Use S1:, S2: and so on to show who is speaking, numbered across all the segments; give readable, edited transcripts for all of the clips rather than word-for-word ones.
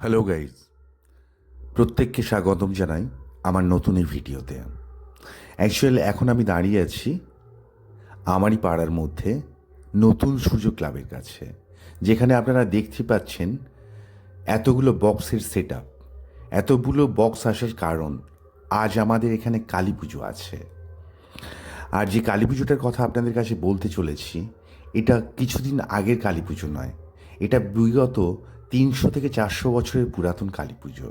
S1: Hello guys, প্রত্যেককে স্বাগতম জানাই আমার নতুন এই ভিডিওতে। অ্যাকচুয়ালি এখন আমি দাঁড়িয়ে আছি আমারই পাড়ার মধ্যে নতুন সূর্য ক্লাবের কাছে, যেখানে আপনারা দেখতে পাচ্ছেন এতগুলো বক্সের সেট আপ। এতগুলো বক্স আসার কারণ আজ আমাদের এখানে কালী পুজো আছে। আর যে কালী পুজোটার কথা আপনাদের কাছে বলতে চলেছি, এটা কিছুদিন আগের কালী পুজো নয়, এটা বিগত 300 থেকে 400 বছরের পুরাতন কালী পুজো,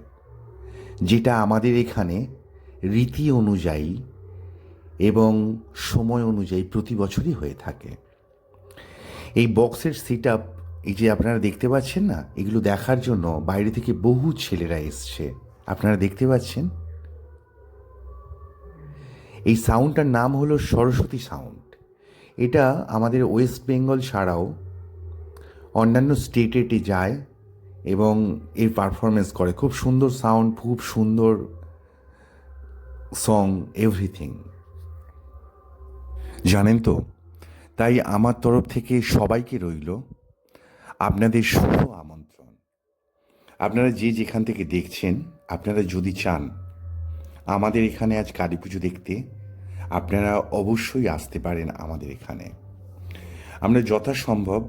S1: যেটা আমাদের এখানে রীতি অনুযায়ী এবং সময় অনুযায়ী প্রতি বছরই হয়ে থাকে। এই বক্সের সেট আপ, এই যে আপনারা দেখতে পাচ্ছেন না, এগুলো দেখার জন্য বাইরে থেকে বহু ছেলেরা এসছে। আপনারা দেখতে পাচ্ছেন এই সাউন্ডটার নাম হলো সরস্বতী সাউন্ড। এটা আমাদের ওয়েস্ট বেঙ্গল ছাড়াও অন্যান্য স্টেটে যায় এবং এর পারফরমেন্স করে। খুব সুন্দর সাউন্ড, খুব সুন্দর সং, এভরিথিং, জানেন তো। তাই আমার তরফ থেকে সবাইকে রইল আপনাদের শুভ আমন্ত্রণ। আপনারা যে যেখান থেকে দেখছেন, আপনারা যদি চান আমাদের এখানে আজ কালী পুজো দেখতে, আপনারা অবশ্যই আসতে পারেন আমাদের এখানে। আমরা যথাসম্ভব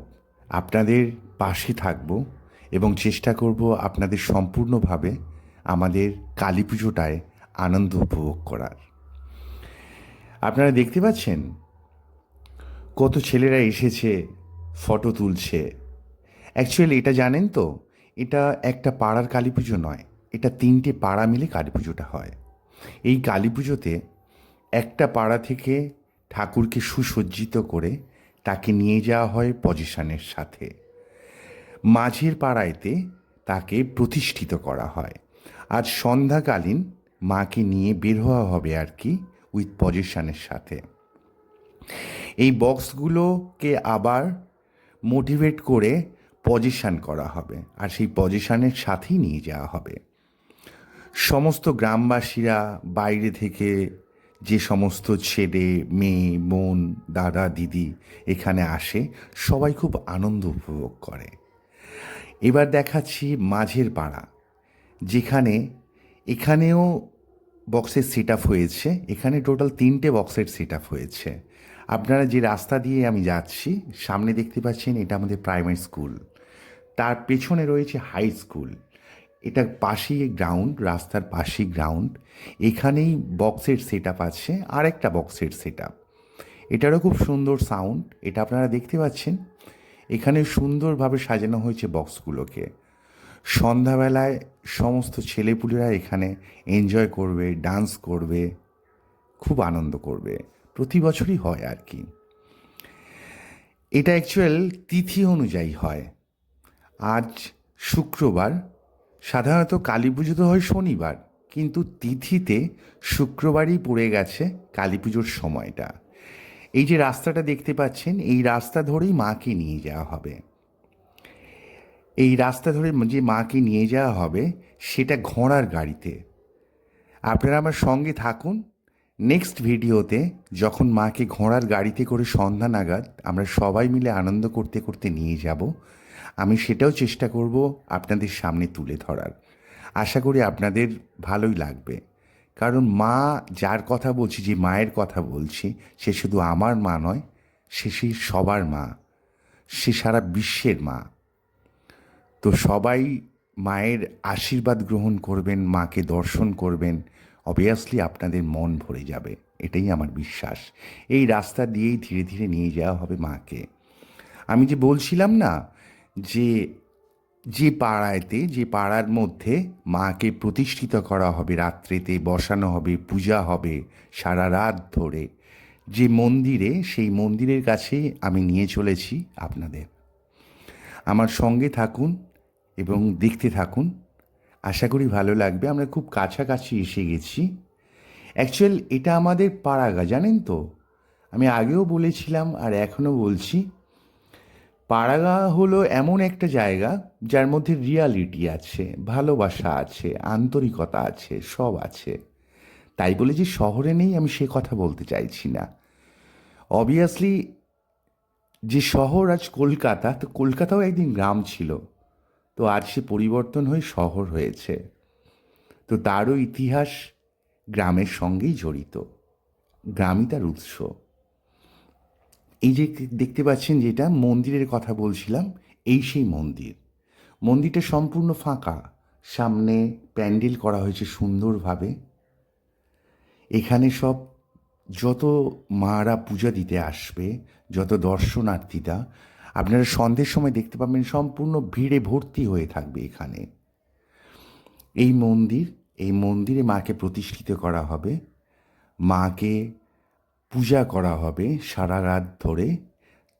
S1: আপনাদের পাশে থাকব এবং চেষ্টা করব আপনাদের সম্পূর্ণভাবে আমাদের কালী পুজোটায় আনন্দ উপভোগ করার। আপনারা দেখতে পাচ্ছেন কত ছেলেরা এসেছে, ফটো তুলছে। অ্যাকচুয়ালি এটা জানেন তো, এটা একটা পাড়ার কালী পুজো নয়, এটা 3টে পাড়া মিলে কালী পুজোটা হয়। এই কালী পুজোতে একটা পাড়া থেকে ঠাকুরকে সুসজ্জিত করে তাকে নিয়ে যাওয়া হয় পজিশনের সাথে। মাঝের পাড়ায়তে তাকে প্রতিষ্ঠিত করা হয়। আজ সন্ধ্যাকালীন মাকে নিয়ে বের হওয়া হবে আর কি, উইথ পজিশনের সাথে। এই বক্সগুলোকে আবার মোটিভেট করে পজিশন করা হবে, আর সেই পজিশনের সাথেই নিয়ে যাওয়া হবে। সমস্ত গ্রামবাসীরা, বাইরে থেকে যে সমস্ত ছেলে মেয়ে, বোন, দাদা দিদি এখানে আসে, সবাই খুব আনন্দ উপভোগ করে। এবার দেখাচ্ছি মাঝের পাড়া, যেখানে এখানেও বক্সের সেট আপ হয়েছে। এখানে টোটাল 3টে বক্সের সেট আপ হয়েছে। আপনারা যে রাস্তা দিয়ে আমি যাচ্ছি, সামনে দেখতে পাচ্ছেন এটা আমাদের প্রাইমারি স্কুল, তার পেছনে রয়েছে হাই স্কুল। এটা পাশেই গ্রাউন্ড, রাস্তার পাশেই গ্রাউন্ড। এখানেই বক্সের সেট আপ আছে, আরেকটা বক্সের সেট আপ। এটারও খুব সুন্দর সাউন্ড, এটা আপনারা দেখতে পাচ্ছেন। এখানে সুন্দরভাবে সাজানো হয়েছে বক্সগুলোকে। সন্ধ্যাবেলায় সমস্ত ছেলেপুলেরা এখানে এনজয় করবে, ডান্স করবে, খুব আনন্দ করবে। প্রতি বছরই হয় আর কি। এটা অ্যাকচুয়াল তিথি অনুযায়ী হয়। আজ শুক্রবার, সাধারণত কালী পুজো তো হয় শনিবার, কিন্তু তিথিতে শুক্রবারই পড়ে গেছে কালী পুজোর সময়টা। এই যে রাস্তাটা দেখতে পাচ্ছেন, এই রাস্তা ধরেই মাকে নিয়ে যাওয়া হবে। এই রাস্তা ধরে যে মাকে নিয়ে যাওয়া হবে সেটা ঘোড়ার গাড়িতে। আপনারা আমার সঙ্গে থাকুন। নেক্সট ভিডিওতে যখন মাকে ঘোড়ার গাড়িতে করে সন্ধ্যা নাগাদ আমরা সবাই মিলে আনন্দ করতে করতে নিয়ে যাব, আমি সেটাও চেষ্টা করব আপনাদের সামনে তুলে ধরার। আশা করি আপনাদের ভালোই লাগবে, কারণ মা যার কথা বলছি, যে মায়ের কথা বলছি, সে শুধু আমার মা নয়, সে সবার মা, সে সারা বিশ্বের মা। তো সবাই মায়ের আশীর্বাদ গ্রহণ করবেন, মাকে দর্শন করবেন, অবভিয়াসলি আপনাদের মন ভরে যাবে, এটাই আমার বিশ্বাস। এই রাস্তা দিয়েই ধীরে ধীরে নিয়ে যাওয়া হবে মাকে। আমি যে বলছিলাম না, যে যে পাড়ায়তে, যে পাড়ার মধ্যে মাকে প্রতিষ্ঠিত করা হবে, রাত্রেতে বসানো হবে, পূজা হবে সারা রাত ধরে, যে মন্দিরে, সেই মন্দিরের কাছেই আমি নিয়ে চলেছি আপনাদের। আমার সঙ্গে থাকুন এবং দেখতে থাকুন, আশা করি ভালো লাগবে। আমরা খুব কাছাকাছি এসে গেছি। অ্যাকচুয়াল এটা আমাদের পাড়াগা, জানেন তো। আমি আগেও বলেছিলাম আর এখনও বলছি, পাড়াগা হলো এমন একটা জায়গা যার মধ্যে রিয়ালিটি আছে, ভালোবাসা আছে, আন্তরিকতা আছে, সব আছে। তাই বলে যে শহরে নেই, আমি সে কথা বলতে চাইছি না। অবভিয়াসলি যে শহর আজ কলকাতা, তো কলকাতাও একদিন গ্রাম ছিল। তো তো আজ সে পরিবর্তন হয়ে শহর হয়েছে। তো তারও ইতিহাস গ্রামের সঙ্গেই জড়িত, গ্রামই তার উৎস। এই যে দেখতে পাচ্ছেন যেটা মন্দিরের কথা বলছিলাম, এই সেই মন্দির। মন্দিরটা সম্পূর্ণ ফাঁকা, সামনে প্যান্ডেল করা হয়েছে সুন্দরভাবে। এখানে সব যত মারা পূজা দিতে আসবে, যত দর্শনার্থীরা, আপনারা সন্ধ্যের সময় দেখতে পাবেন সম্পূর্ণ ভিড়ে ভর্তি হয়ে থাকবে এখানে। এই মন্দির, এই মন্দিরে মাকে প্রতিষ্ঠিত করা হবে, মাকে পূজা করা হবে সারা রাত ধরে।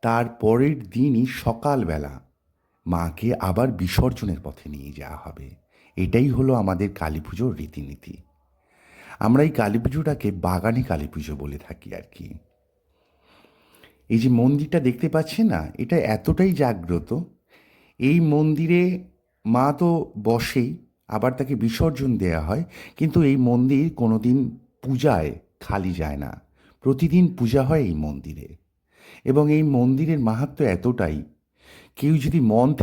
S1: তার পরের দিনই সকালবেলা মাকে আবার বিসর্জনের পথে নিয়ে যাওয়া হবে। এটাই হলো আমাদের কালী পুজোর রীতিনীতি। আমরা এই কালী পুজোটাকে বাগানে কালী পুজো বলে থাকি আর কি। এই যে মন্দিরটা দেখতে পাচ্ছেন না, এটা এতটাই জাগ্রত। এই মন্দিরে মা তো বসেই, আবার তাকে বিসর্জন দেয়া হয়, কিন্তু এই মন্দির কোনো দিন পূজায় খালি যায় না। প্রতিদিন পূজা হয় এই মন্দিরে। এবং এই মন্দিরের মাহাত্ম্য এতটাই, কেউ যদি মন থেকে